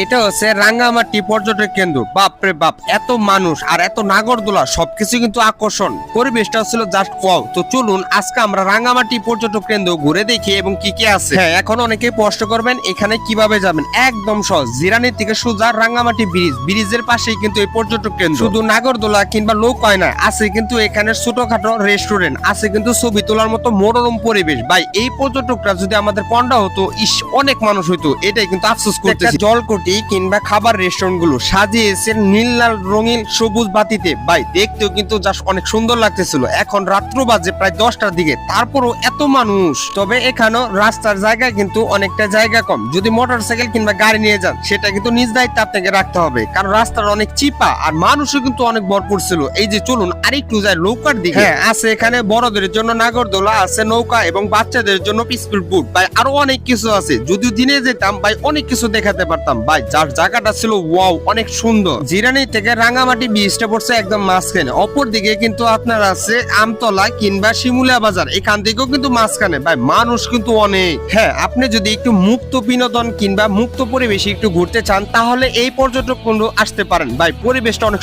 এটা হচ্ছে রাঙ্গামাটি পর্যটক কেন্দ্র। বাপরে বাপ, এত মানুষ আর এত নাগরদোলা, সবকিছু কিন্তু আকর্ষণ। পরিবেশটা ছিল জাস্ট ওয়াও। তো চলুন আজকে আমরা রাঙ্গামাটি পর্যটক কেন্দ্র ঘুরে দেখি এবং কি কি আছে। হ্যাঁ, এখন অনেকে প্রশ্ন করবেন এখানে কিভাবে যাবেন। একদম সহজ, জিরানি থেকে সোজা রাঙ্গামাটি ব্রিজের পাশেই কিন্তু এই পর্যটক কেন্দ্র। শুধু নাগরদোলা কিংবা নৌকায় নয়, আছে কিন্তু এখানে ছোটখাটো রেস্টুরেন্ট, আছে কিন্তু ছবি তোলার মতো মনোরম পরিবেশ। ভাই, এই পর্যটকরা যদি আমাদের পন্ডা হতো, ইস অনেক মানুষ হইতো। এটাই কিন্তু আফসোস করতেছি। জলকুটি কিংবা খাবার রেস্টুরেন্ট গুলো সাজিয়েছে নীল লাল রঙিন সবুজ বাতিতে। ভাই, দেখতেও কিন্তু জাস্ট অনেক সুন্দর লাগতেছিল। এখন রাত্র বাজে প্রায় 10টার দিকে, তারপরও এত মানুষ। তবে এখানেও রাস্তার জায়গা কিন্তু অনেকটা জায়গা কম। যদি মোটরসাইকেল কিংবা গাড়ি নিয়ে যান, সেটা কিন্তু নিজ দায়িত্বে আপনাকে রাখতে হবে, কারণ রাস্তাটা অনেক চিপা আর মানুষও কিন্তু অনেক ভরপুর ছিল। এই যে চলুন আরেকটু যাই নৌকার দিকে। হ্যাঁ, আছে এখানে বড়দের জন্য নাগরদোলা, আছে নৌকা এবং বাচ্চাদের জন্য পিসফুল বুট। ভাই, আরো অনেক কিছু আছে। যদি দিনে যেতাম ভাই, অনেক কিছু দেখাতে পারতাম। ভাই, যার জায়গাটা ছিল ওয়াও, অনেক সুন্দর। জিরানি থেকে রাঙ্গামাটি ব্রিজটা পড়ছে একদম মাঝখানে। অপর দিকে কিন্তু আপনার আছে আমতলা কিংবা শিমুলিয়া বাজার, এখান থেকেও কিন্তু মাঝখানে। ভাই, মানুষ কিন্তু অনেক। হ্যাঁ, আপনি যদি একটু মুক্ত বিনোদন কিংবা মুক্ত পরিবেশে একটু ঘুরতে চান, তাহলে এই পর্যটক কেন্দ্র আসতে পারেন। ভাই, পরিবেশটা অনেক